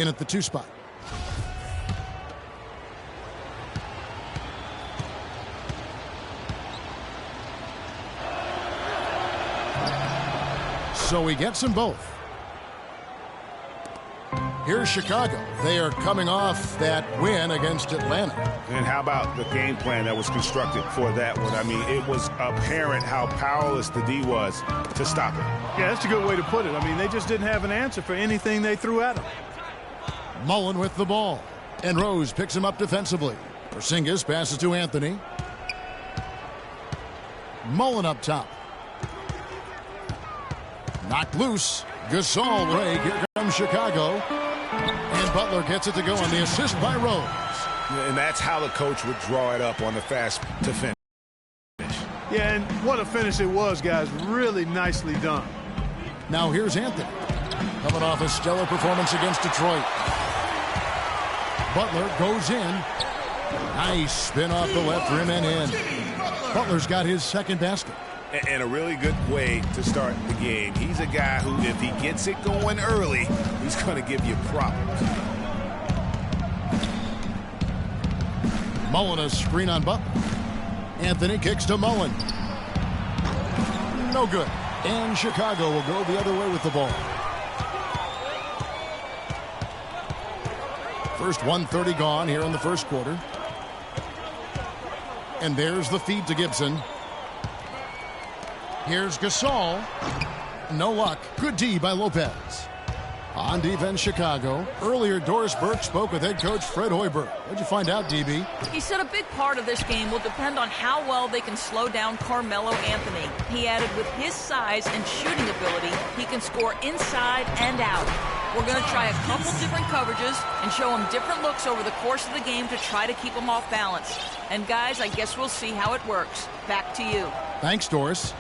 in at the 2 spot. So he gets them both. Here's Chicago. They are coming off that win against Atlanta. And how about the game plan that was constructed for that one? I mean, it was apparent how powerless the D was to stop it. Yeah, that's a good way to put it. I mean, they just didn't have an answer for anything they threw at him. Mullen with the ball. And Rose picks him up defensively. Porzingis passes to Anthony. Mullen up top. Knocked loose. Gasol, Ray. Here comes Chicago. And Butler gets it to go on the assist by Rose. And that's how the coach would draw it up on the fast to finish. Yeah, and what a finish it was, guys. Really nicely done. Now here's Anthony. Coming off a stellar performance against Detroit. Butler goes in. Nice spin off the left rim and in. Butler's got his second basket. And a really good way to start the game. He's a guy who, if he gets it going early, he's going to give you problems. Mullen a screen on Butler. Anthony kicks to Mullen. No good. And Chicago will go the other way with the ball. First 1:30 gone here in the first quarter. And there's the feed to Gibson. Here's Gasol. No luck. Good D by Lopez. On defense, Chicago. Earlier, Doris Burke spoke with head coach Fred Hoiberg. What'd you find out, DB? He said a big part of this game will depend on how well they can slow down Carmelo Anthony. He added with his size and shooting ability, he can score inside and out. We're going to try a couple different coverages and show him different looks over the course of the game to try to keep him off balance. And guys, I guess we'll see how it works. Back to you. Thanks, Doris.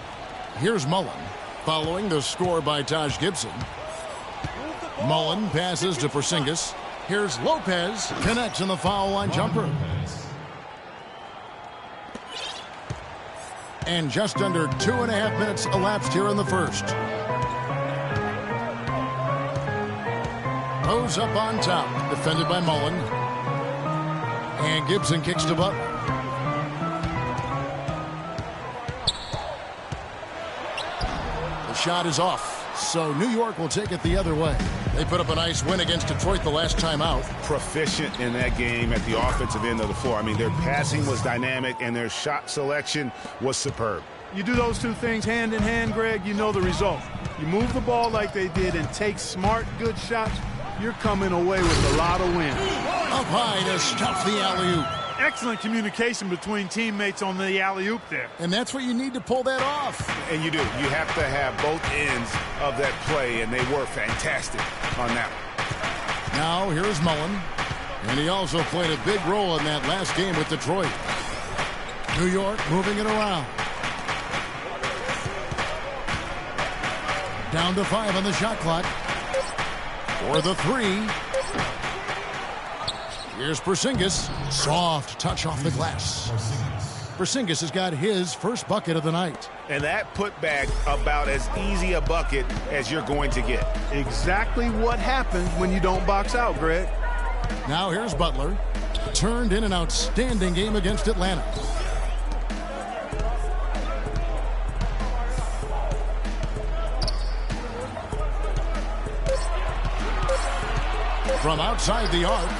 Here's Mullen, following the score by Taj Gibson. Mullen passes to Porzingis. Here's Lopez, connects on the foul line jumper. And just under 2.5 minutes elapsed here in the first. Rose up on top, defended by Mullen. And Gibson kicks to Butler. The shot is off. So New York will take it the other way. They put up a nice win against Detroit the last time out. Proficient in that game at the offensive end of the floor. I mean, their passing was dynamic and their shot selection was superb. You do those two things hand in hand, Greg, you know the result. You move the ball like they did and take smart, good shots, you're coming away with a lot of wins. Up high to stuff the alley-oop. Excellent communication between teammates on the alley-oop there. And that's what you need to pull that off. And you do. You have to have both ends of that play, and they were fantastic on that one. Now here's Mullen. And he also played a big role in that last game with Detroit. New York moving it around. Down to 5 on the shot clock. For the 3. Here's Porzingis. Soft touch off the glass. Porzingis has got his first bucket of the night. And that put back about as easy a bucket as you're going to get. Exactly what happens when you don't box out, Greg. Now here's Butler. Turned in an outstanding game against Atlanta. From outside the arc.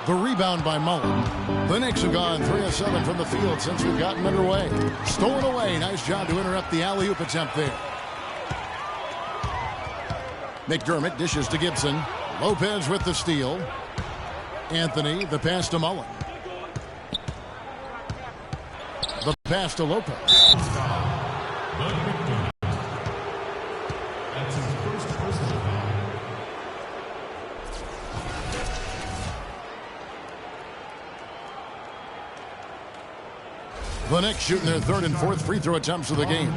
The rebound by Mullen. The Knicks have gone 3 of 7 from the field since we've gotten underway. Stolen away. Nice job to interrupt the alley-oop attempt there. McDermott dishes to Gibson. Lopez with the steal. Anthony, the pass to Mullen. The pass to Lopez. The Knicks shooting their 3rd and 4th free throw attempts of the game.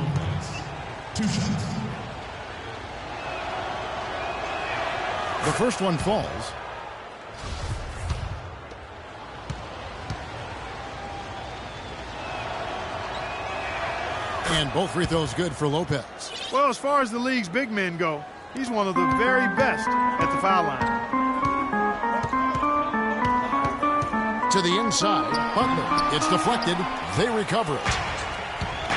The first one falls. And both free throws good for Lopez. Well, as far as the league's big men go, He's one of the very best at the foul line. To the inside, Butler. It's deflected. They recover it.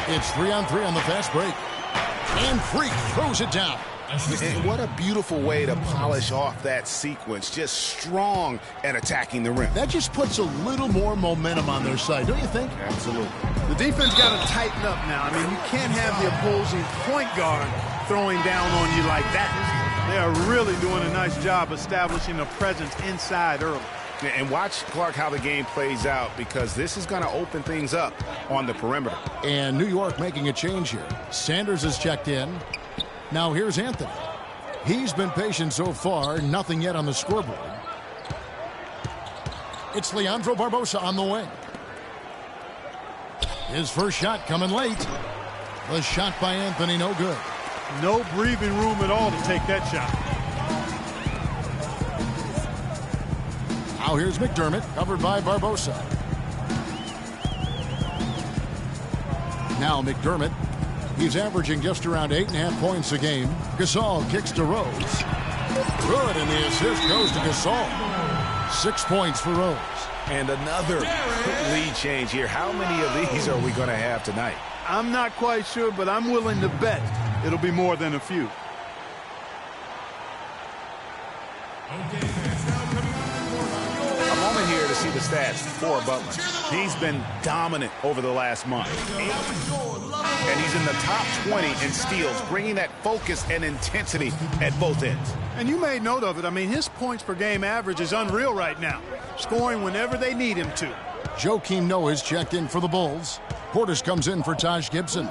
It's 3-on-3 on the fast break. And Freak throws it down. And what a beautiful way to polish off that sequence. Just strong at attacking the rim. That just puts a little more momentum on their side, don't you think? Absolutely. The defense got to tighten up now. I mean, you can't have the opposing point guard throwing down on you like that. They are really doing a nice job establishing a presence inside early. And watch, Clark, how the game plays out, because this is going to open things up on the perimeter. And New York making a change here. Sanders is checked in. Now here's Anthony. He's been patient so far. Nothing yet on the scoreboard. It's Leandro Barbosa on the wing. His first shot coming late. The shot by Anthony, no good. No breathing room at all to take that shot. Now here's McDermott, covered by Barbosa. Now McDermott. He's averaging just around 8.5 points a game. Gasol kicks to Rose. Good, and the assist goes to Gasol. 6 points for Rose. And another lead change here. How many of these are we going to have tonight? I'm not quite sure, but I'm willing to bet it'll be more than a few. A moment here to see the stats for Butler. He's been dominant over the last month. And he's in the top 20 in steals, bringing that focus and intensity at both ends. And you made note of it. I mean, his points per game average is unreal right now, scoring whenever they need him to. Joakim Noah's checked in for the Bulls. Portis comes in for Taj Gibson.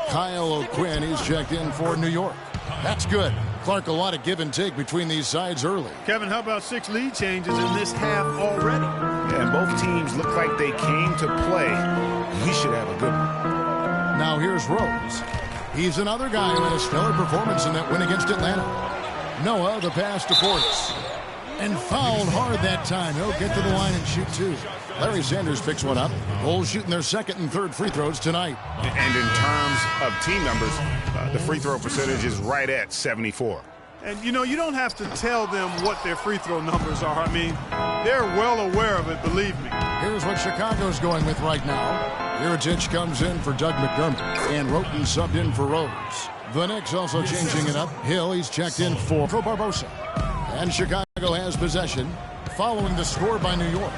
Kyle O'Quinn is checked in for New York. That's good. Clark, a lot of give and take between these sides early. Kevin, how about 6 lead changes in this half already? Yeah, and both teams look like they came to play. We should have a good one. Now here's Rose. He's another guy who had a stellar performance in that win against Atlanta. Noah, the pass to Portis. And fouled hard that time. He'll get to the line and shoot 2. Larry Sanders picks one up. Bulls shooting their second and third free throws tonight. And in terms of team numbers, the free throw percentage is right at 74. And, you know, you don't have to tell them what their free throw numbers are. I mean, they're well aware of it, believe me. Here's what Chicago's going with right now. Mirotic comes in for Doug McDermott. And Roten subbed in for Rose. The Knicks also changing it up. Hill, he's checked in for Barbosa. And Chicago has possession following the score by New York.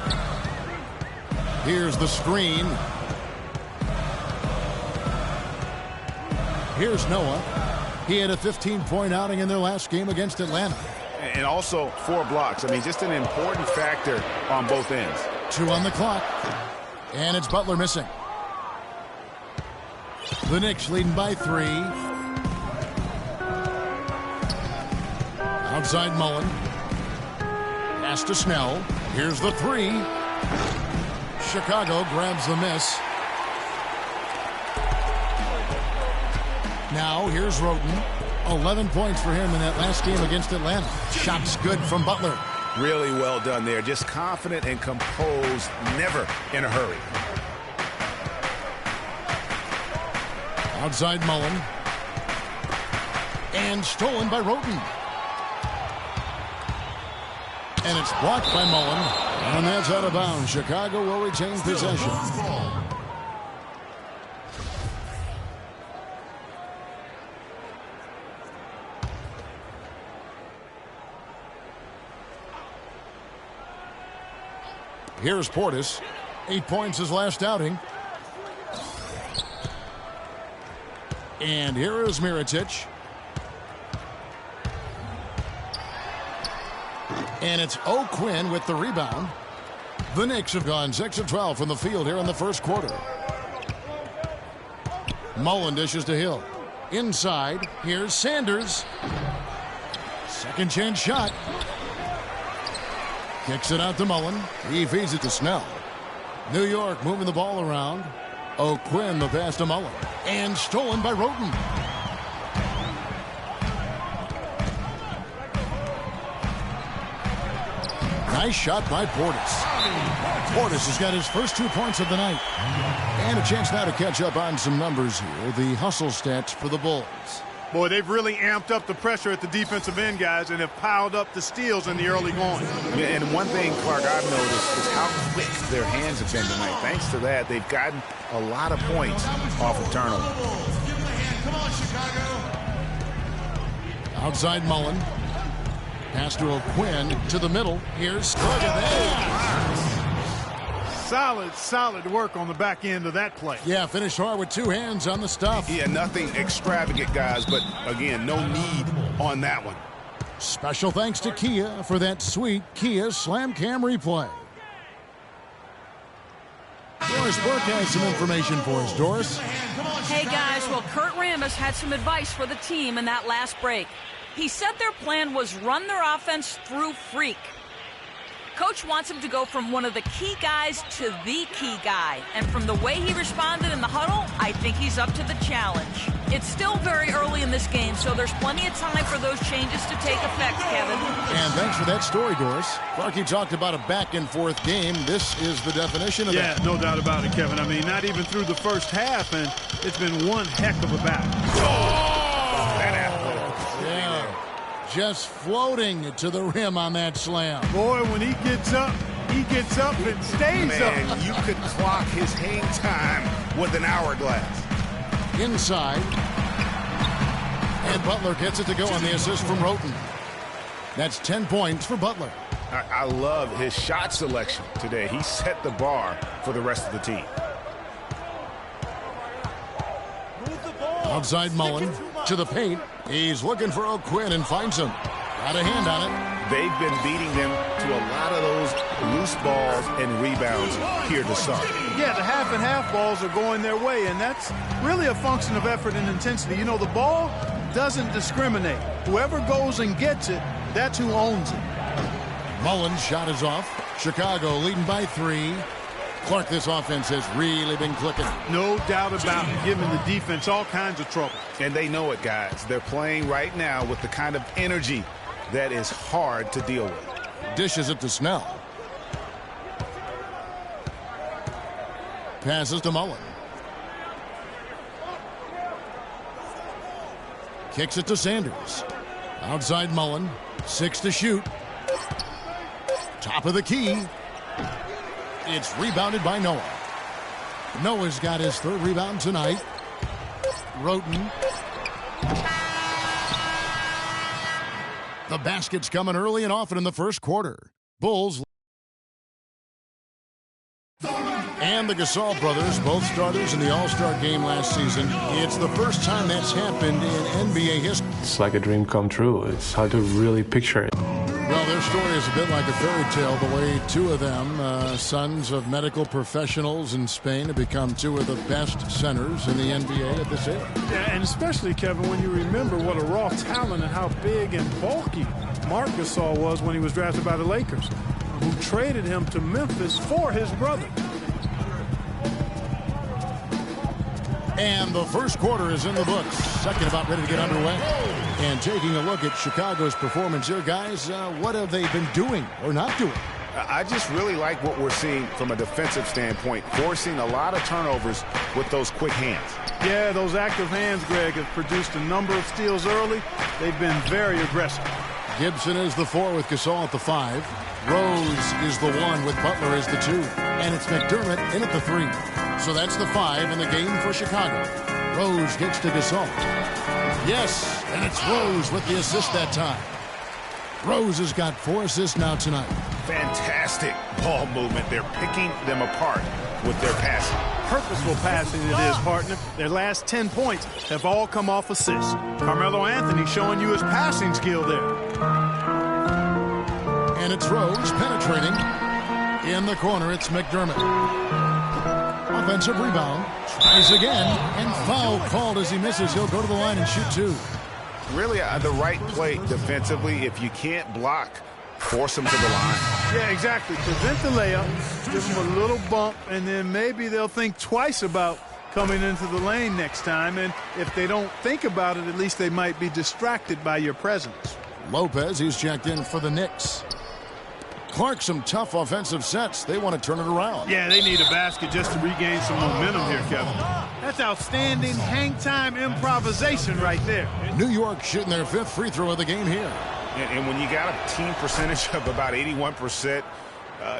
Here's the screen. Here's Noah. He had a 15-point outing in their last game against Atlanta. And also 4 blocks. I mean, just an important factor on both ends. 2 on the clock. And it's Butler missing. The Knicks leading by 3. Outside Mullen. Pass to Snell. Here's the 3. Chicago grabs the miss. Now here's Roten. 11 points for him in that last game against Atlanta. Shots good from Butler. Really well done there. Just confident and composed, never in a hurry. Outside Mullen. And stolen by Roten. And it's blocked by Mullen. And that's out of bounds. Chicago will retain possession. Here's Portis. 8 points his last outing. And here is Mirotic. And it's O'Quinn with the rebound. The Knicks have gone 6 of 12 from the field here in the first quarter. Mullen dishes to Hill. Inside, here's Sanders. Second chance shot. Kicks it out to Mullen. He feeds it to Snell. New York moving the ball around. O'Quinn the pass to Mullen. And stolen by Roten. Nice shot by Portis. Portis has got his first 2 points of the night. And a chance now to catch up on some numbers here. The hustle stats for the Bulls. Boy, they've really amped up the pressure at the defensive end, guys, and have piled up the steals in the early going. Yeah, and one thing, Clark, I've noticed is how quick their hands have been tonight. Thanks to that, they've gotten a lot of points off of turnover. Outside Mullen. Pass to O'Quinn to the middle. Here's look at that. Solid work on the back end of that play. Yeah, finished hard with two hands on the stuff. Yeah, nothing extravagant, guys, but again, no need on that one. Special thanks to Kia for that sweet Kia Slam Cam replay. Doris Burke has some information for us. Doris? Hey, guys. Well, Kurt Rambis had some advice for the team in that last break. He said their plan was run their offense through Freak. Coach wants him to go from one of the key guys to the key guy. And from the way he responded in the huddle, I think he's up to the challenge. It's still very early in this game, so there's plenty of time for those changes to take effect, Kevin. And thanks for that story, Doris. Clarky talked about a back-and-forth game. This is the definition of that. Yeah, no doubt about it, Kevin. I mean, not even through the first half, and it's been one heck of a battle. Yeah, just floating to the rim on that slam. Boy, when he gets up and stays up. You could clock his hang time with an hourglass. Inside. And Butler gets it to go on the assist from Roten. That's 10 points for Butler. I love his shot selection today. He set the bar for the rest of the team. Outside Mullen to the paint. He's looking for O'Quinn and finds him. Got a hand on it. They've been beating them to a lot of those loose balls and rebounds here to start. Yeah, the half and half balls are going their way, and that's really a function of effort and intensity. You know, the ball doesn't discriminate. Whoever goes and gets it, that's who owns it. Mullen's shot is off. Chicago leading by 3. Clark, this offense has really been clicking. No doubt about it, giving the defense all kinds of trouble. And they know it, guys. They're playing right now with the kind of energy that is hard to deal with. Dishes it to Snell. Passes to Mullen. Kicks it to Sanders. Outside Mullen. 6 to shoot. Top of the key. It's rebounded by Noah. Noah's got his 3rd rebound tonight. Roten. The basket's coming early and often in the first quarter. Bulls. And the Gasol brothers, both starters in the All-Star game last season. It's the first time that's happened in NBA history. It's like a dream come true. It's hard to really picture it. Well, their story is a bit like a fairy tale, the way 2 of them, sons of medical professionals in Spain, have become 2 of the best centers in the NBA at this age. Yeah, and especially, Kevin, when you remember what a raw talent and how big and bulky Marc Gasol was when he was drafted by the Lakers, who traded him to Memphis for his brother. And the first quarter is in the books. Second about ready to get underway. And taking a look at Chicago's performance here, guys, what have they been doing or not doing? I just really like what we're seeing from a defensive standpoint, forcing a lot of turnovers with those quick hands. Yeah, those active hands, Greg, have produced a number of steals early. They've been very aggressive. Gibson is the 4 with Gasol at the 5. Rose is the 1 with Butler as the 2. And it's McDermott in at the 3. So that's the 5 in the game for Chicago. Rose gets to Gasol. Yes, and it's Rose with the assist that time. Rose has got 4 assists now tonight. Fantastic ball movement. They're picking them apart with their passing. Purposeful passing it is, partner. Their last 10 points have all come off assists. Carmelo Anthony showing you his passing skill there. And it's Rose penetrating. In the corner, it's McDermott. Offensive rebound. Tries again. And foul called as he misses. He'll go to the line and shoot 2. Really the right play defensively. If you can't block, force them to the line. Yeah, exactly. Prevent the layup. Give them a little bump. And then maybe they'll think twice about coming into the lane next time. And if they don't think about it, at least they might be distracted by your presence. Lopez, he's checked in for the Knicks. Clark, some tough offensive sets. They want to turn it around. Yeah, they need a basket just to regain some momentum here, Kevin. That's outstanding hang-time improvisation right there. New York shooting their 5th free throw of the game here. And when you got a team percentage of about 81%,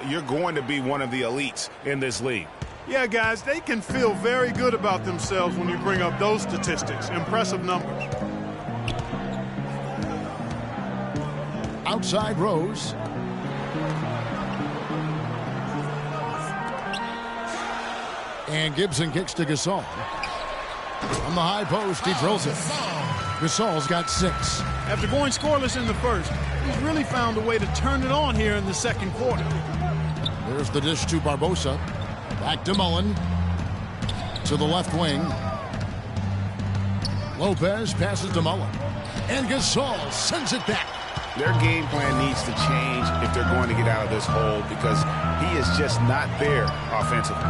you're going to be one of the elites in this league. Yeah, guys, they can feel very good about themselves when you bring up those statistics. Impressive numbers. Outside Rose. And Gibson kicks to Gasol. On the high post, he drills it. Gasol's got 6. After going scoreless in the first, he's really found a way to turn it on here in the second quarter. There's the dish to Barbosa. Back to Mullen. To the left wing. Lopez passes to Mullen. And Gasol sends it back. Their game plan needs to change if they're going to get out of this hole because he is just not there offensively.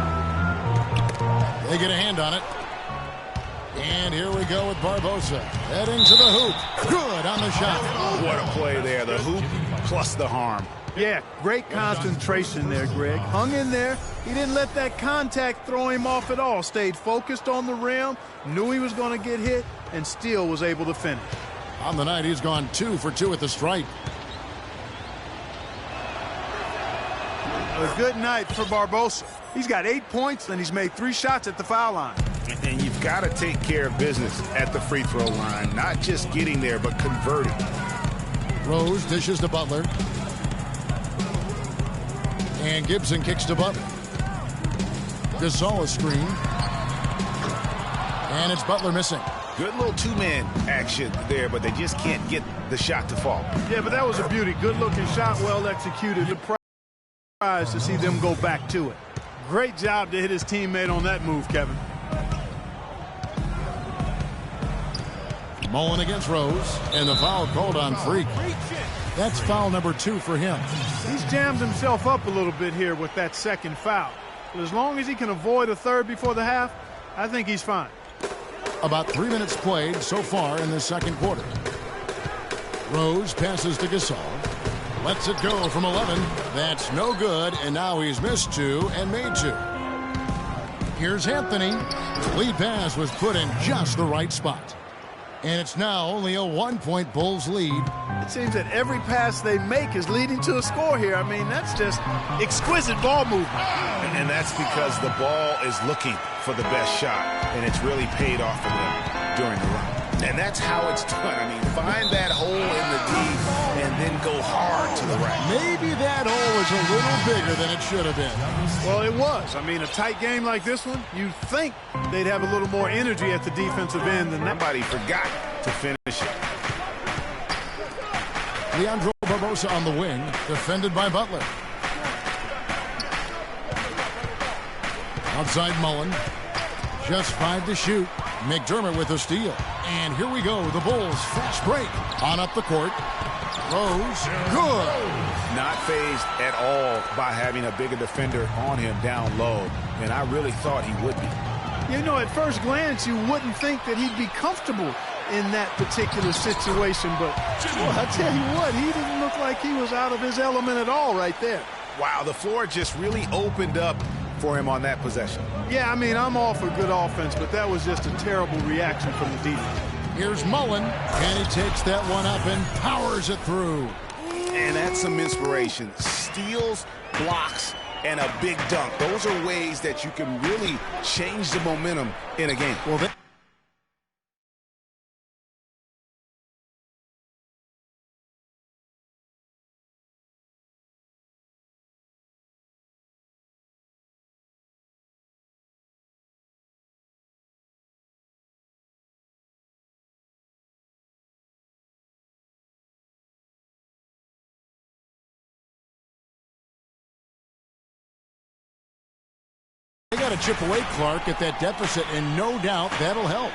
They get a hand on it. And here we go with Barbosa. Heading to the hoop. Good on the shot. What a play there. The hoop plus the harm. Yeah, great concentration there, Greg. Hung in there. He didn't let that contact throw him off at all. Stayed focused on the rim, knew he was going to get hit, and still was able to finish. On the night, he's gone 2 for 2 at the stripe. A good night for Barbosa. He's got 8 points, and he's made 3 shots at the foul line. And you've got to take care of business at the free throw line. Not just getting there, but converting. Rose dishes to Butler. And Gibson kicks to Butler. Gasol a screen. And it's Butler missing. Good little two-man action there, but they just can't get the shot to fall. Yeah, but that was a beauty. Good-looking shot, well executed. Surprised to see them go back to it. Great job to hit his teammate on that move, Kevin. Mullen against Rose, and the foul called on Freak. That's foul number 2 for him. He's jammed himself up a little bit here with that second foul. But as long as he can avoid a third before the half, I think he's fine. About 3 minutes played so far in the second quarter. Rose passes to Gasol. Lets it go from 11. That's no good, and now he's missed 2 and made 2. Here's Anthony. Lead pass was put in just the right spot. And it's now only a 1-point Bulls lead. It seems that every pass they make is leading to a score here. I mean, that's just exquisite ball movement. And that's because the ball is looking for the best shot, and it's really paid off for them during the run. And that's how it's done. I mean, find that hole in the D and then go hard to the rack. Maybe that hole was a little bigger than it should have been. Well, it was. I mean, a tight game like this one, you'd think they'd have a little more energy at the defensive end than that. Somebody forgot to finish it. Leandro Barbosa on the wing, defended by Butler. Outside Mullen. Just 5 to shoot. McDermott with a steal. And here we go. The Bulls fast break. On up the court. Rose. Good. Not phased at all by having a bigger defender on him down low. And I really thought he would be. You know, at first glance, you wouldn't think that he'd be comfortable in that particular situation. But, well, I tell you what, he didn't look like he was out of his element at all right there. Wow, the floor just really opened up for him on that possession. Yeah, I mean, I'm all for good offense, but that was just a terrible reaction from the defense. Here's Mullen, and he takes that one up and powers it through. And that's some inspiration. Steals, blocks, and a big dunk. Those are ways that you can really change the momentum in a game. Well, they got to chip away, Clark, at that deficit, and no doubt that'll help.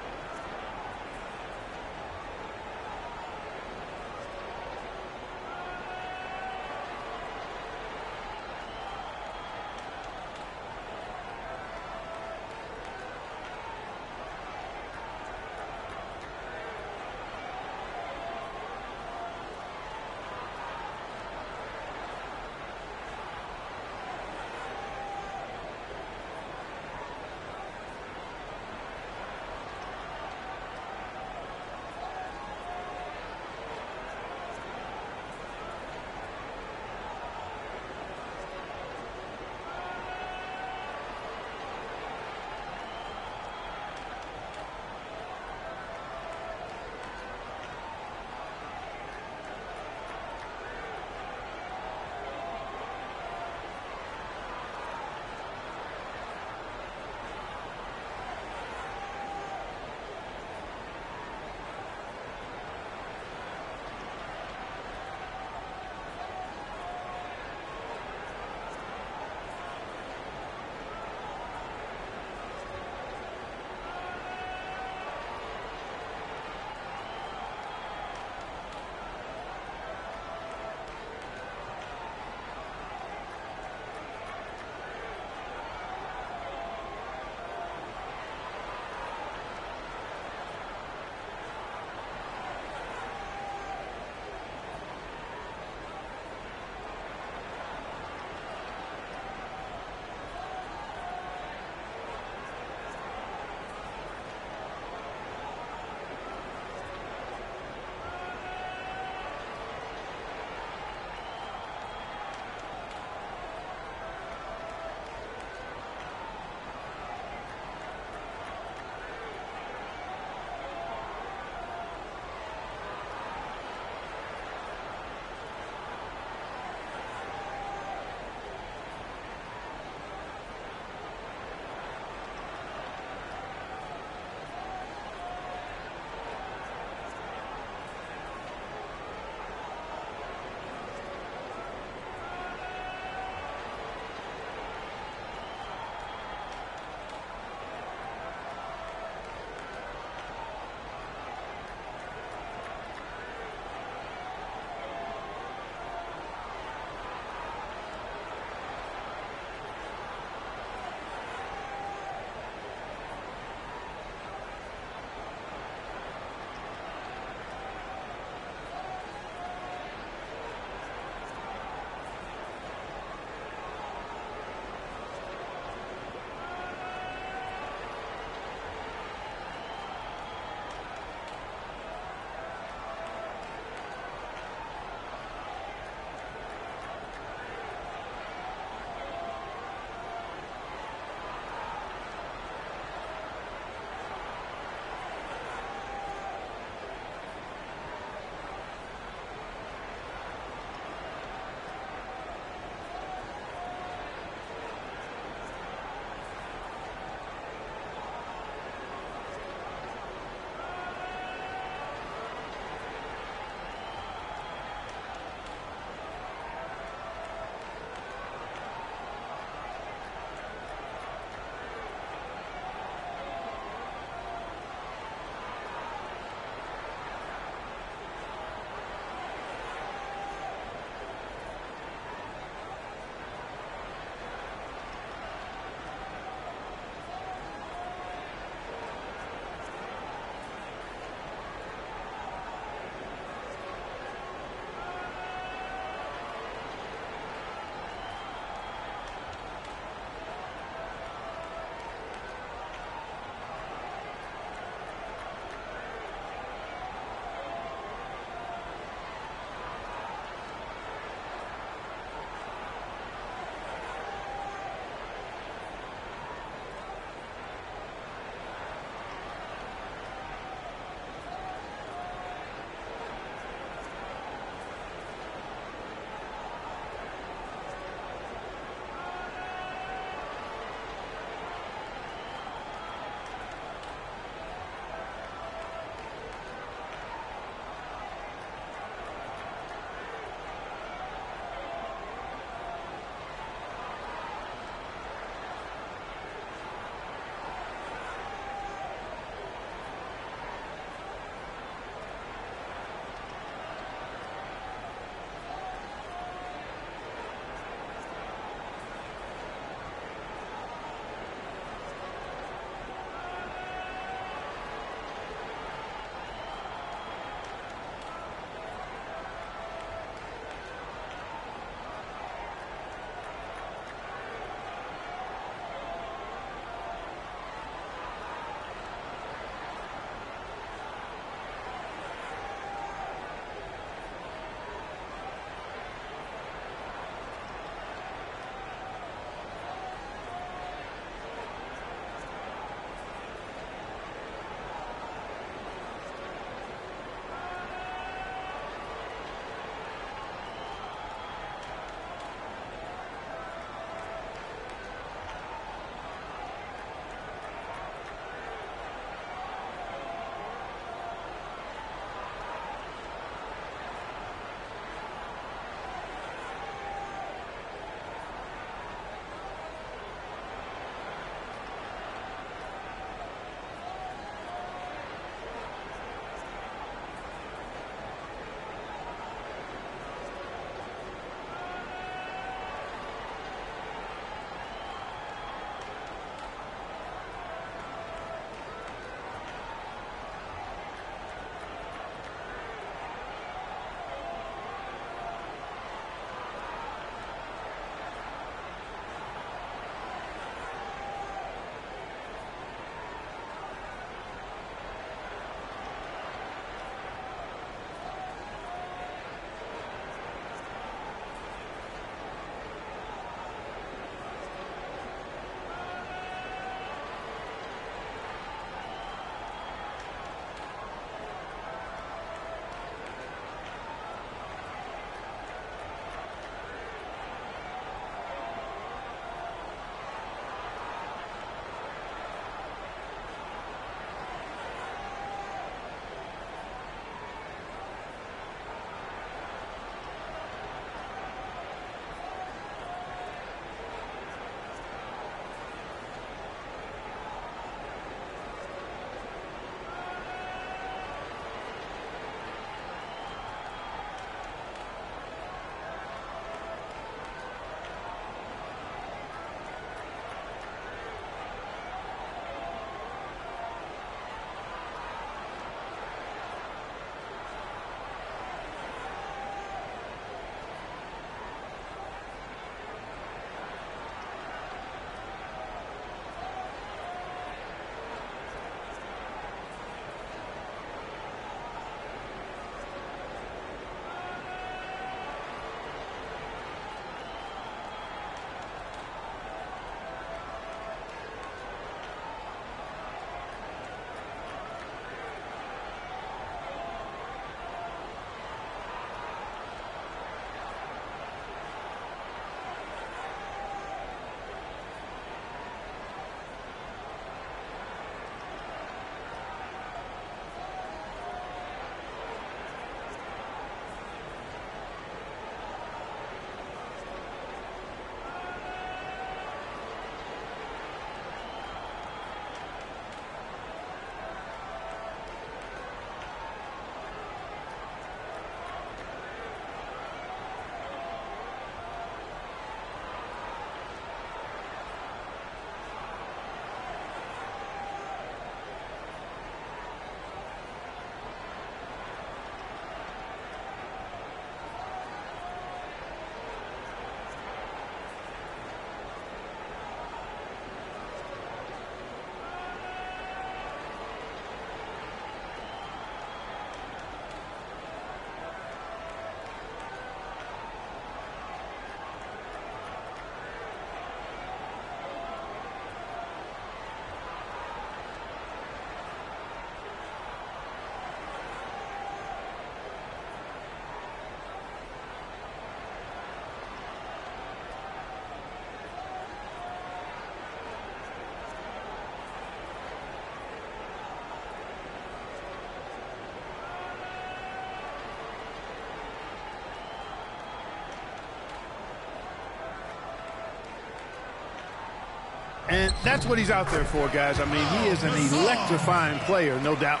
And that's what he's out there for, guys. I mean, he is an electrifying player, no doubt.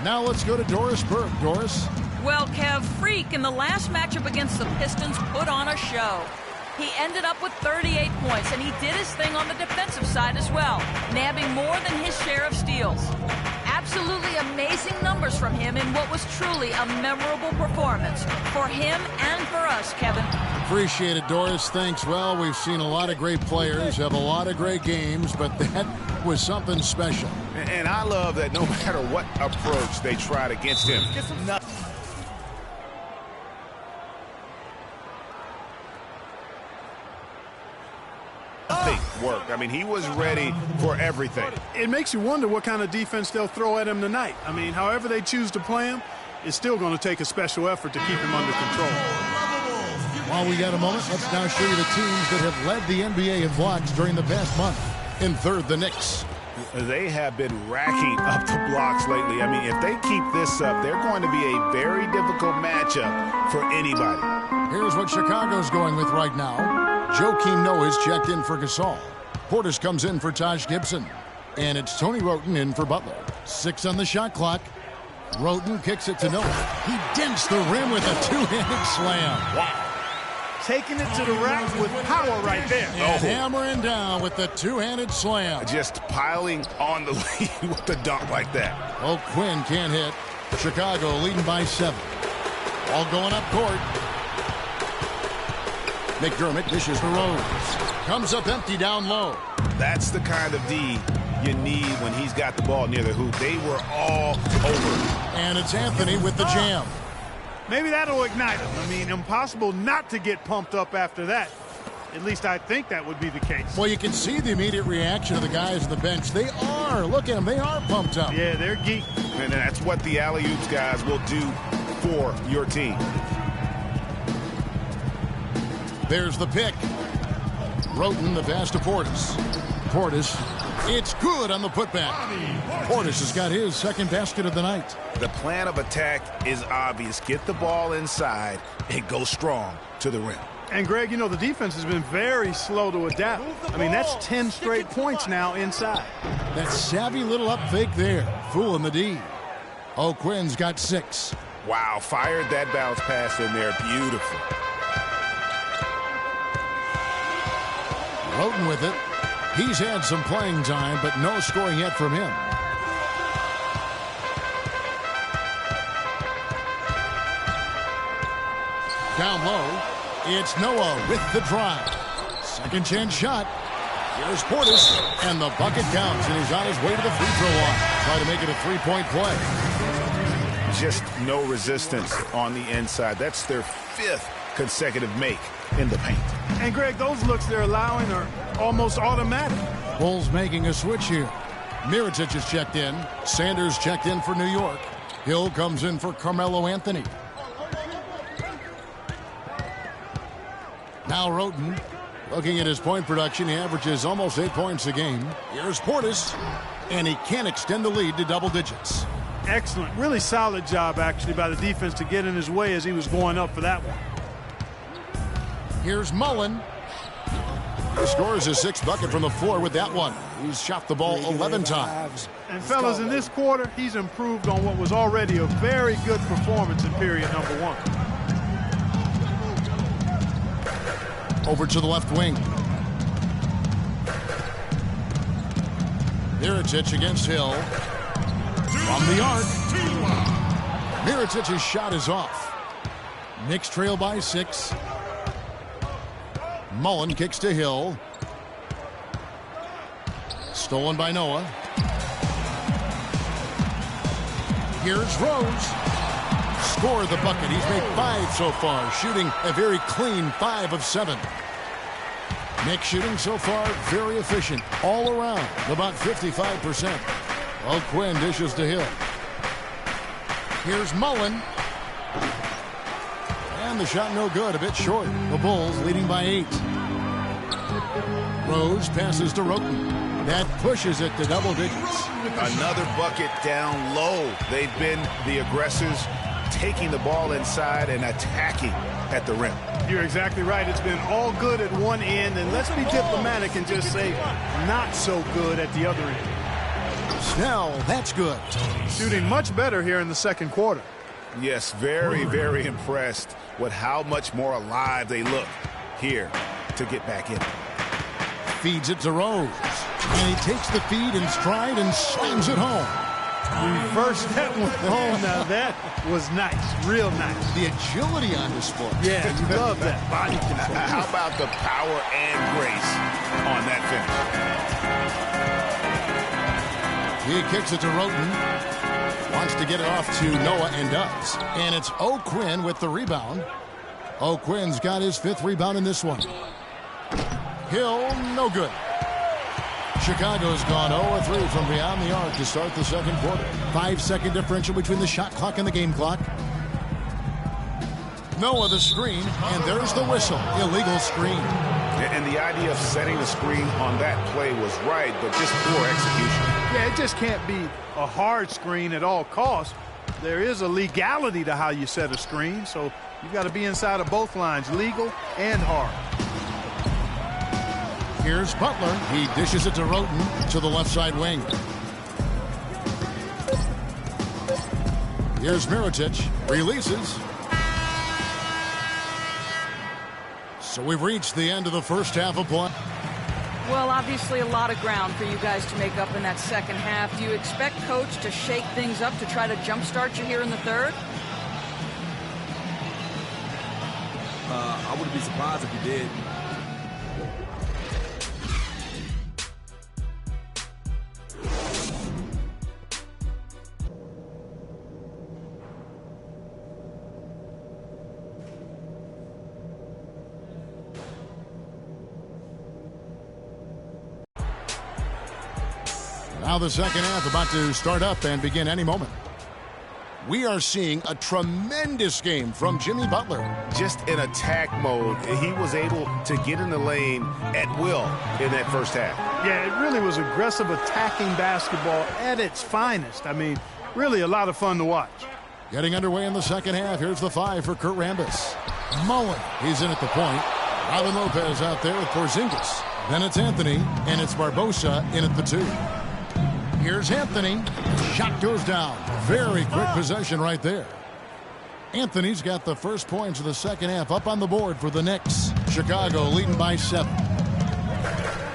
Now let's go to Doris Burke. Doris? Well, Kev, Freak in the last matchup against the Pistons put on a show. He ended up with 38 points, and he did his thing on the defensive side as well, nabbing more than his share of steals. Absolutely amazing numbers from him in what was truly a memorable performance for him and for us, Kevin. Appreciate it, Doris. Thanks. Well, we've seen a lot of great players have a lot of great games, but that was something special. And I love that no matter what approach they tried against him, nothing worked. I mean, he was ready for everything. It makes you wonder what kind of defense they'll throw at him tonight. I mean, however they choose to play him, it's still going to take a special effort to keep him under control. While we got a moment, let's now show you the teams that have led the NBA in blocks during the past month. In third, the Knicks. They have been racking up the blocks lately. I mean, if they keep this up, they're going to be a very difficult matchup for anybody. Here's what Chicago's going with right now. Joakim Noah's checked in for Gasol. Portis comes in for Taj Gibson. And it's Tony Wroten in for Butler. 6 on the shot clock. Wroten kicks it to Noah. He dents the rim with a two-handed slam. Wow. Taking it to the rack with power right there. And hammering down with the two-handed slam. Just piling on the lead with the dunk like that. Oh, Quinn can't hit. Chicago leading by 7. All going up court. McDermott dishes for Rose. Comes up empty down low. That's the kind of D you need when he's got the ball near the hoop. They were all over. And it's Anthony with the jam. Maybe that'll ignite him. I mean, impossible not to get pumped up after that. At least I think that would be the case. Well, you can see the immediate reaction of the guys on the bench. They are. Look at them. They are pumped up. Yeah, they're geeked. And that's what the alley-oops guys will do for your team. There's the pick. Wroten the pass to Portis. Portis, it's good on the putback. Portis has got his second basket of the night. The plan of attack is obvious. Get the ball inside and go strong to the rim. And, Greg, you know, the defense has been very slow to adapt. I mean, that's 10 straight points now inside. That savvy little up fake there. Fooling the D. Oh, Quinn's got 6. Wow, fired that bounce pass in there. Beautiful. Wroten with it. He's had some playing time, but no scoring yet from him. Down low, it's Noah with the drive. Second chance shot. Here's Portis, and the bucket counts, and he's on his way to the free throw line. Try to make it a three-point play. Just no resistance on the inside. That's their 5th consecutive make in the paint. And, Greg, those looks they're allowing are almost automatic. Bulls making a switch here. Mirotic is checked in. Sanders checked in for New York. Hill comes in for Carmelo Anthony. Now Wroten. Looking at his point production, he averages almost 8 points a game. Here's Portis, and he can't extend the lead to double digits. Excellent. Really solid job, actually, by the defense to get in his way as he was going up for that one. Here's Mullen. He scores his 6th bucket from the floor with that one. He's shot the ball 11 times. And, fellas, in this quarter, he's improved on what was already a very good performance in period number 1. Over to the left wing. Mirotic against Hill. From the arc. Mirotic's shot is off. Knicks trail by 6. Mullen kicks to Hill. Stolen by Noah. Here's Rose. Scored the bucket. He's made 5 so far, shooting a very clean 5 of 7. Knicks shooting so far very efficient all around, about 55%. Well, Quinn dishes to Hill. Here's Mullen. And the shot no good, a bit short. The Bulls leading by 8. Rose passes to Wroten. That pushes it to double digits. Another bucket down low. They've been the aggressors, taking the ball inside and attacking at the rim. You're exactly right. It's been all good at one end, and let's be diplomatic and just say not so good at the other end. Snell, that's good. Shooting much better here in the second quarter. Yes, very, very impressed with how much more alive they look here to get back in. Feeds it to Rose. And he takes the feed in stride and slams it home. Reversed that one home. Now that was nice, real nice. The agility on display. Yeah, you love that body control. How about the power and grace on that finish? He kicks it to Roten. Wants to get it off to Noah and does. And it's O'Quinn with the rebound. O'Quinn's got his 5th rebound in this one. Hill, no good. Chicago's gone 0-3 from beyond the arc to start the second quarter. 5-second differential between the shot clock and the game clock. Noah the screen, and there's the whistle. Illegal screen. And the idea of setting the screen on that play was right, but just poor execution. Yeah, it just can't be a hard screen at all costs. There is a legality to how you set a screen, so you've got to be inside of both lines, legal and hard. Here's Butler. He dishes it to Roten to the left side wing. Here's Mirotic. Releases. So we've reached the end of the first half of play. Well, obviously a lot of ground for you guys to make up in that second half. Do you expect Coach to shake things up to try to jumpstart you here in the third? I wouldn't be surprised if he did. Now the second half about to start up and begin any moment. We are seeing a tremendous game from Jimmy Butler. Just in attack mode, he was able to get in the lane at will in that first half. Yeah, it really was aggressive attacking basketball at its finest. I mean, really a lot of fun to watch. Getting underway in the second half. Here's the 5 for Kurt Rambis. Mullen, he's in at the point. Robin Lopez out there with Porzingis. Then it's Anthony, and it's Barbosa in at the 2. Here's Anthony. Shot goes down. Very quick possession right there. Anthony's got the first points of the second half up on the board for the Knicks. Chicago leading by 7.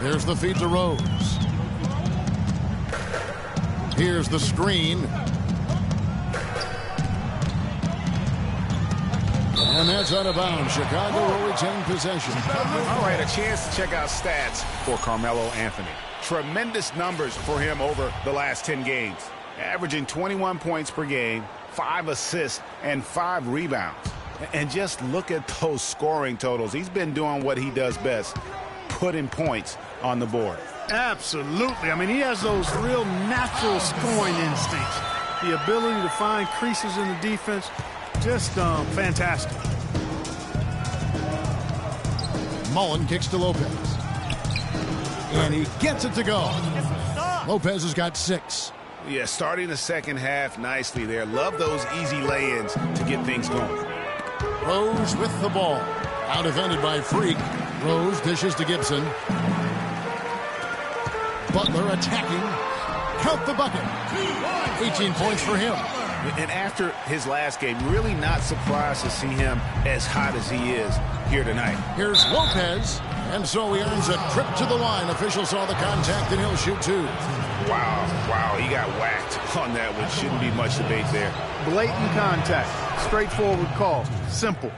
There's the feed to Rose. Here's the screen. And that's out of bounds. Chicago will retain possession. All right, a chance to check out stats for Carmelo Anthony. Tremendous numbers for him over the last 10 games. Averaging 21 points per game, 5 assists, and 5 rebounds. And just look at those scoring totals. He's been doing what he does best, putting points on the board. Absolutely. I mean, he has those real natural scoring instincts. The ability to find creases in the defense, just fantastic. Mullen kicks to Lopez. And he gets it to go. Lopez has got 6. Yeah, starting the second half nicely there. Love those easy lay-ins to get things going. Rose with the ball. Out defended by Freak. Rose dishes to Gibson. Butler attacking. Count the bucket. 18 points for him. And after his last game, really not surprised to see him as hot as he is here tonight. Here's Lopez. And so he earns a trip to the line. Officials saw the contact, and he'll shoot 2. Wow, he got whacked on that one. Shouldn't be much debate there. Blatant contact. Straightforward call. Simple.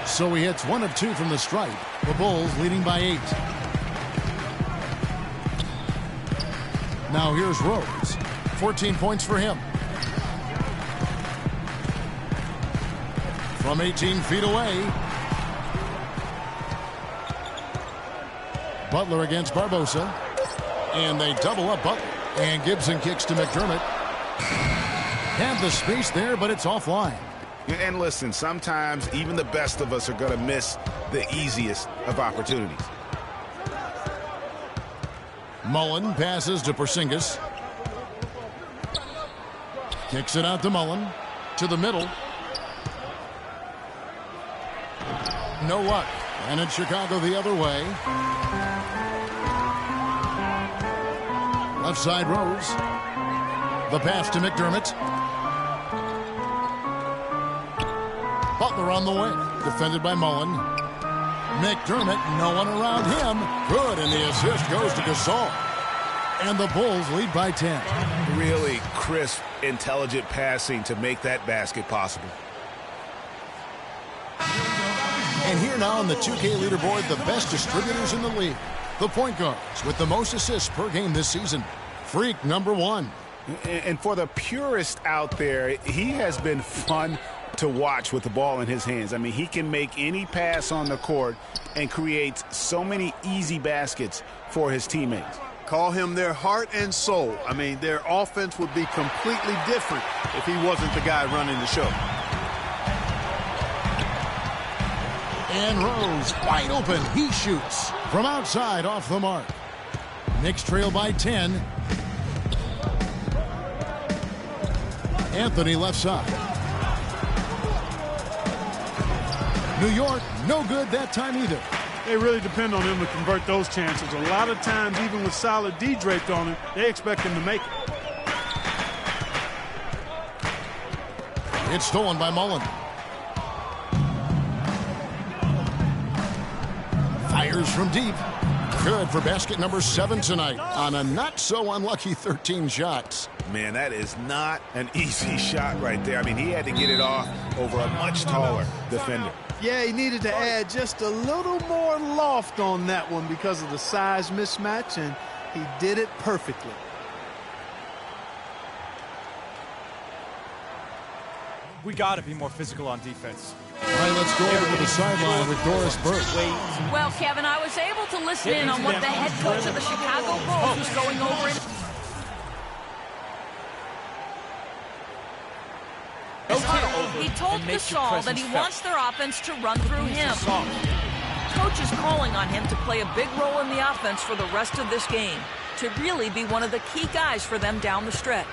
So he hits 1 of 2 from the stripe. The Bulls leading by 8. Now here's Rose. 14 points for him. From 18 feet away. Butler against Barbosa. And they double up Butler. And Gibson kicks to McDermott. Had the space there, but it's offline. And listen, sometimes even the best of us are going to miss the easiest of opportunities. Mullen passes to Porzingis. Kicks it out to Mullen. To the middle. No luck. And it's Chicago the other way. Left side Rose. The pass to McDermott. Butler on the wing. Defended by Mullen. McDermott, no one around him. Good, and the assist goes to Gasol. And the Bulls lead by 10. Really crisp, intelligent passing to make that basket possible. And here now on the 2K leaderboard, the best distributors in the league. The point guards with the most assists per game this season. Freak number 1. And for the purist out there, he has been fun to watch with the ball in his hands. I mean, he can make any pass on the court and creates so many easy baskets for his teammates. Call him their heart and soul. I mean, their offense would be completely different if he wasn't the guy running the show. And Rose wide open. He shoots from outside off the mark. Knicks trail by 10. Anthony left side. New York, no good that time either. They really depend on him to convert those chances. A lot of times, even with solid D draped on him, they expect him to make it. It's stolen by Mullen. Fires from deep. Good for basket number 7 tonight on a not-so-unlucky 13 shots. Man, that is not an easy shot right there. I mean, he had to get it off over a much taller defender. Yeah, he needed to add just a little more loft on that one because of the size mismatch, and he did it perfectly. We got to be more physical on defense. All right, let's go over to the sideline with Doris Burke. Well, Kevin, I was able to listen in on what the head coach of the Chicago Bulls was going over. He told Gasol that he wants their offense to run through him. Coach is calling on him to play a big role in the offense for the rest of this game, to really be one of the key guys for them down the stretch.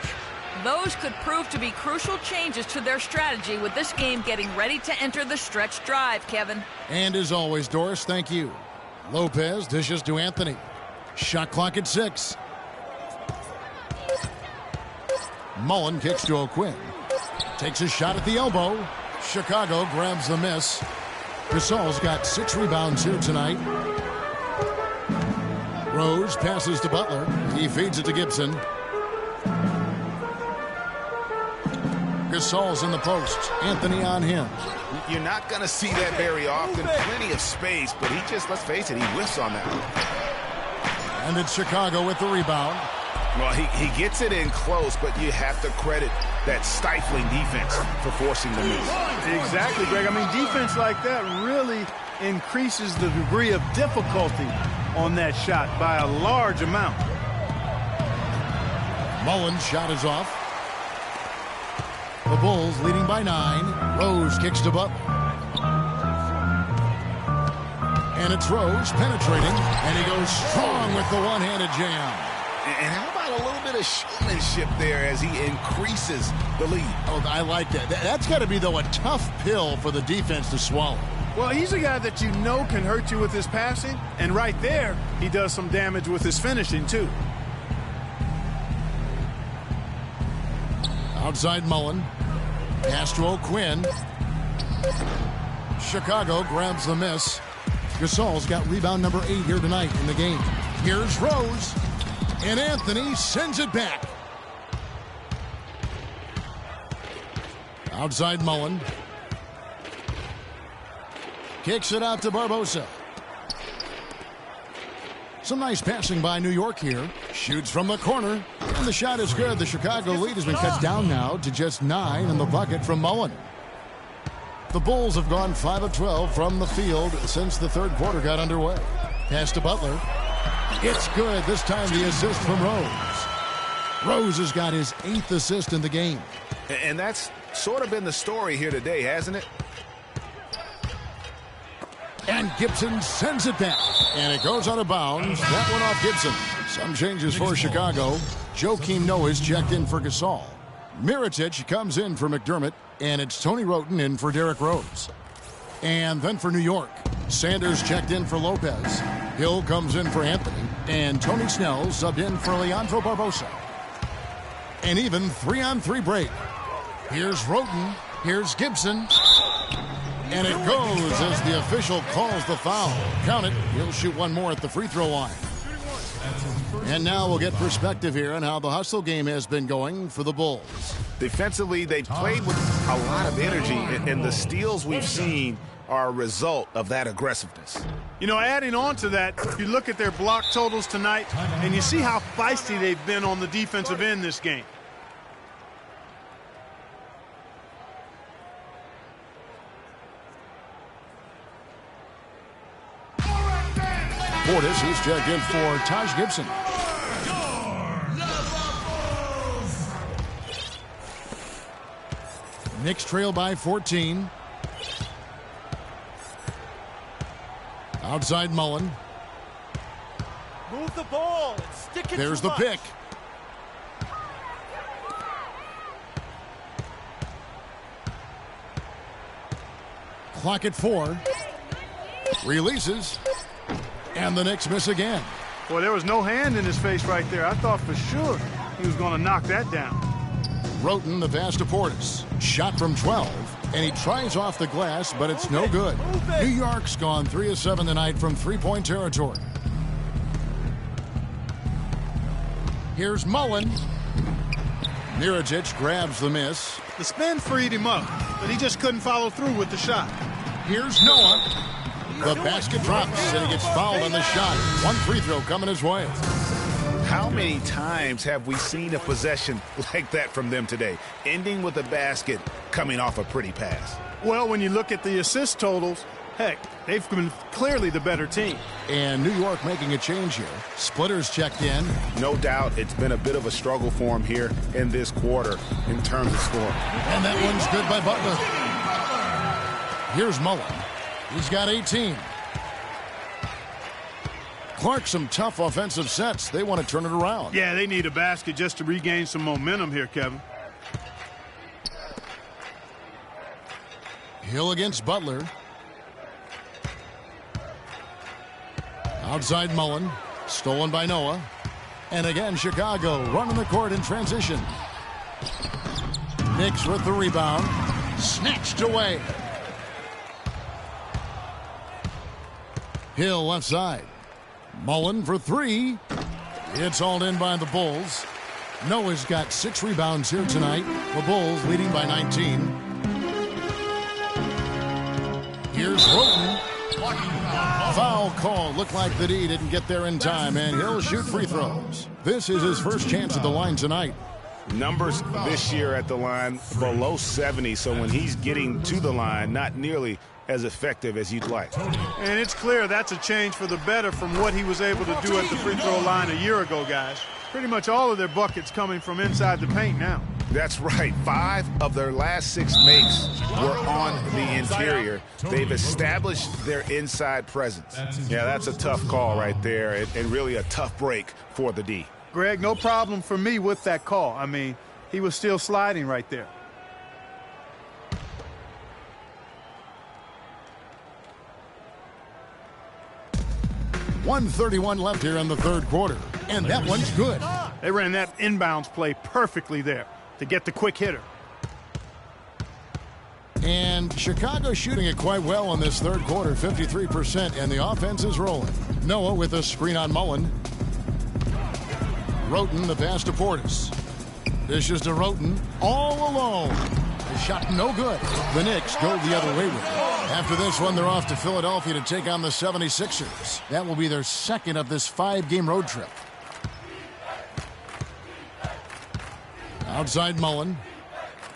Those could prove to be crucial changes to their strategy with this game getting ready to enter the stretch drive, Kevin. And as always, Doris, thank you. Lopez dishes to Anthony. Shot clock at 6. Mullen kicks to O'Quinn. Takes a shot at the elbow. Chicago grabs the miss. Gasol's got 6 rebounds here tonight. Rose passes to Butler. He feeds it to Gibson. Gasol's in the post. Anthony on him. You're not going to see that very often. Plenty of space, but he just, let's face it, he whiffs on that one. And it's Chicago with the rebound. Well, he gets it in close, but you have to credit that stifling defense for forcing the miss. Exactly, Greg. I mean, defense like that really increases the degree of difficulty on that shot by a large amount. Mullen's shot is off. The Bulls leading by 9. Rose kicks to Butler. And it's Rose penetrating, and he goes strong with the one-handed jam. And how about a little bit of showmanship there as he increases the lead? Oh, I like that. That's got to be, though, a tough pill for the defense to swallow. Well, he's a guy that you know can hurt you with his passing, and right there, he does some damage with his finishing, too. Outside Mullen. Pass to O'Quinn. Chicago grabs the miss. Gasol's got rebound number 8 here tonight in the game. Here's Rose. And Anthony sends it back. Outside Mullen. Kicks it out to Barbosa. Some nice passing by New York here. Shoots from the corner. And the shot is good. The Chicago lead has been cut down now to just 9 in the bucket from Mullen. The Bulls have gone 5 of 12 from the field since the third quarter got underway. Pass to Butler. It's good. This time the assist from Rose. Rose has got his 8th assist in the game. And that's sort of been the story here today, hasn't it? And Gibson sends it back. And it goes out of bounds. That one off Gibson. Some changes for Chicago. Joakim Noah's checked in for Gasol. Mirotic comes in for McDermott, and it's Tony Wroten in for Derrick Rose. And then for New York, Sanders checked in for Lopez. Hill comes in for Anthony, and Tony Snell subbed in for Leandro Barbosa. An even 3-on-3 break. Here's Wroten, here's Gibson, and it goes as the official calls the foul. Count it, he'll shoot one more at the free throw line. And now we'll get perspective here on how the hustle game has been going for the Bulls. Defensively, they played with a lot of energy, and the steals we've seen are a result of that aggressiveness. You know, adding on to that, you look at their block totals tonight, and you see how feisty they've been on the defensive end this game. Portis, he's checked in for Taj Gibson. Knicks trail by 14. Outside Mullen. Move the ball and stick it. There's the pick. Clock at 4. Releases. And the Knicks miss again. Boy, there was no hand in his face right there. I thought for sure he was going to knock that down. Wroten the pass to Portis. Shot from 12. And he tries off the glass, but it's no good. New York's gone 3 of 7 tonight from three-point territory. Here's Mullen. Mirotic grabs the miss. The spin freed him up, but he just couldn't follow through with the shot. Here's Noah. The basket drops, and he gets fouled on the shot. One free throw coming his way. How many times have we seen a possession like that from them today, ending with a basket coming off a pretty pass? Well, when you look at the assist totals, heck, they've been clearly the better team. And New York making a change here. Splitters checked in. No doubt it's been a bit of a struggle for him here in this quarter in terms of scoring. And that one's good by Butler. Here's Mullen. He's got 18. Clark, some tough offensive sets. They want to turn it around. Yeah, they need a basket just to regain some momentum here, Kevin. Hill against Butler. Outside Mullen. Stolen by Noah. And again, Chicago running the court in transition. Knicks with the rebound. Snatched away. Hill left side. Mullen for 3. It's hauled in by the Bulls. Noah's got 6 rebounds here tonight. The Bulls leading by 19. Here's Wroten. Foul call. Looked like the D didn't get there in time, and he'll shoot free throws. This is his first chance at the line tonight. Numbers this year at the line below 70, so when he's getting to the line, not nearly as effective as you'd like. And it's clear that's a change for the better from what he was able to do at the free throw line a year ago, guys. Pretty much all of their buckets coming from inside the paint now. That's right. 5 of their last 6 makes were on the interior. They've established their inside presence. Yeah, that's a tough call right there, and really a tough break for the D. Greg, no problem for me with that call. I mean, he was still sliding right there. .131 left here in the third quarter, and that one's good. They ran that inbounds play perfectly there to get the quick hitter. And Chicago shooting it quite well in this third quarter, 53%, and the offense is rolling. Noah with a screen on Mullen. Wroten the pass to Portis. Dishes to Wroten, all alone. The shot no good. The Knicks go the other way with it. After this one, they're off to Philadelphia to take on the 76ers. That will be their second of this 5-game road trip. Outside Mullen.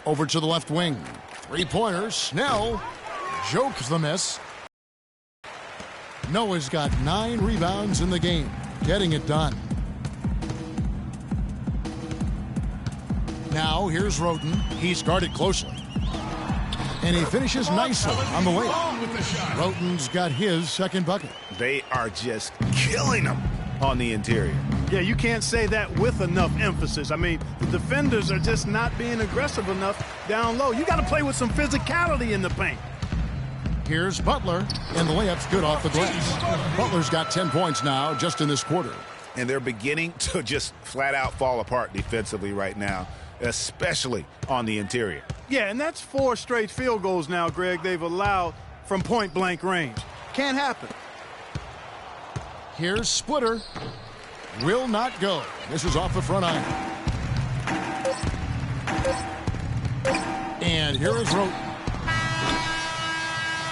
Over to the left wing. Three-pointer. Snell jokes the miss. Noah's got 9 rebounds in the game. Getting it done. Now here's Wroten. He's guarded closely. And he finishes nicely on the layup. Wroten's got his second bucket. They are just killing them on the interior. Yeah, you can't say that with enough emphasis. I mean, the defenders are just not being aggressive enough down low. You got to play with some physicality in the paint. Here's Butler, and the layup's good off the glass. Butler's got 10 points now just in this quarter. And they're beginning to just flat out fall apart defensively right now, especially on the interior. Yeah, and that's 4 straight field goals now, Greg, they've allowed from point-blank range. Can't happen. Here's Splitter. Will not go. This is off the front iron. And here is Roten.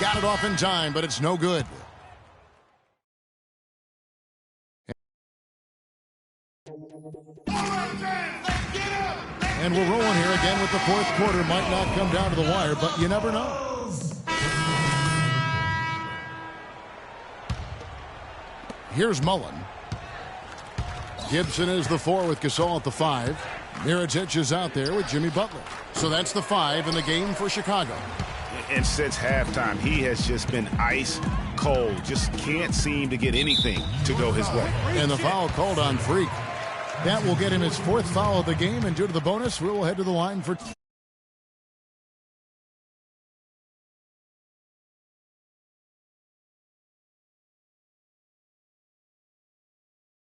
Got it off in time, but it's no good. And we're rolling here again with the fourth quarter. Might not come down to the wire, but you never know. Here's Mullen. Gibson is the 4 with Gasol at the 5. Mirotic is out there with Jimmy Butler. So that's the 5 in the game for Chicago. And since halftime, he has just been ice cold. Just can't seem to get anything to go his way. And the foul called on Freak. That will get him his 4th foul of the game, and due to the bonus, we will head to the line for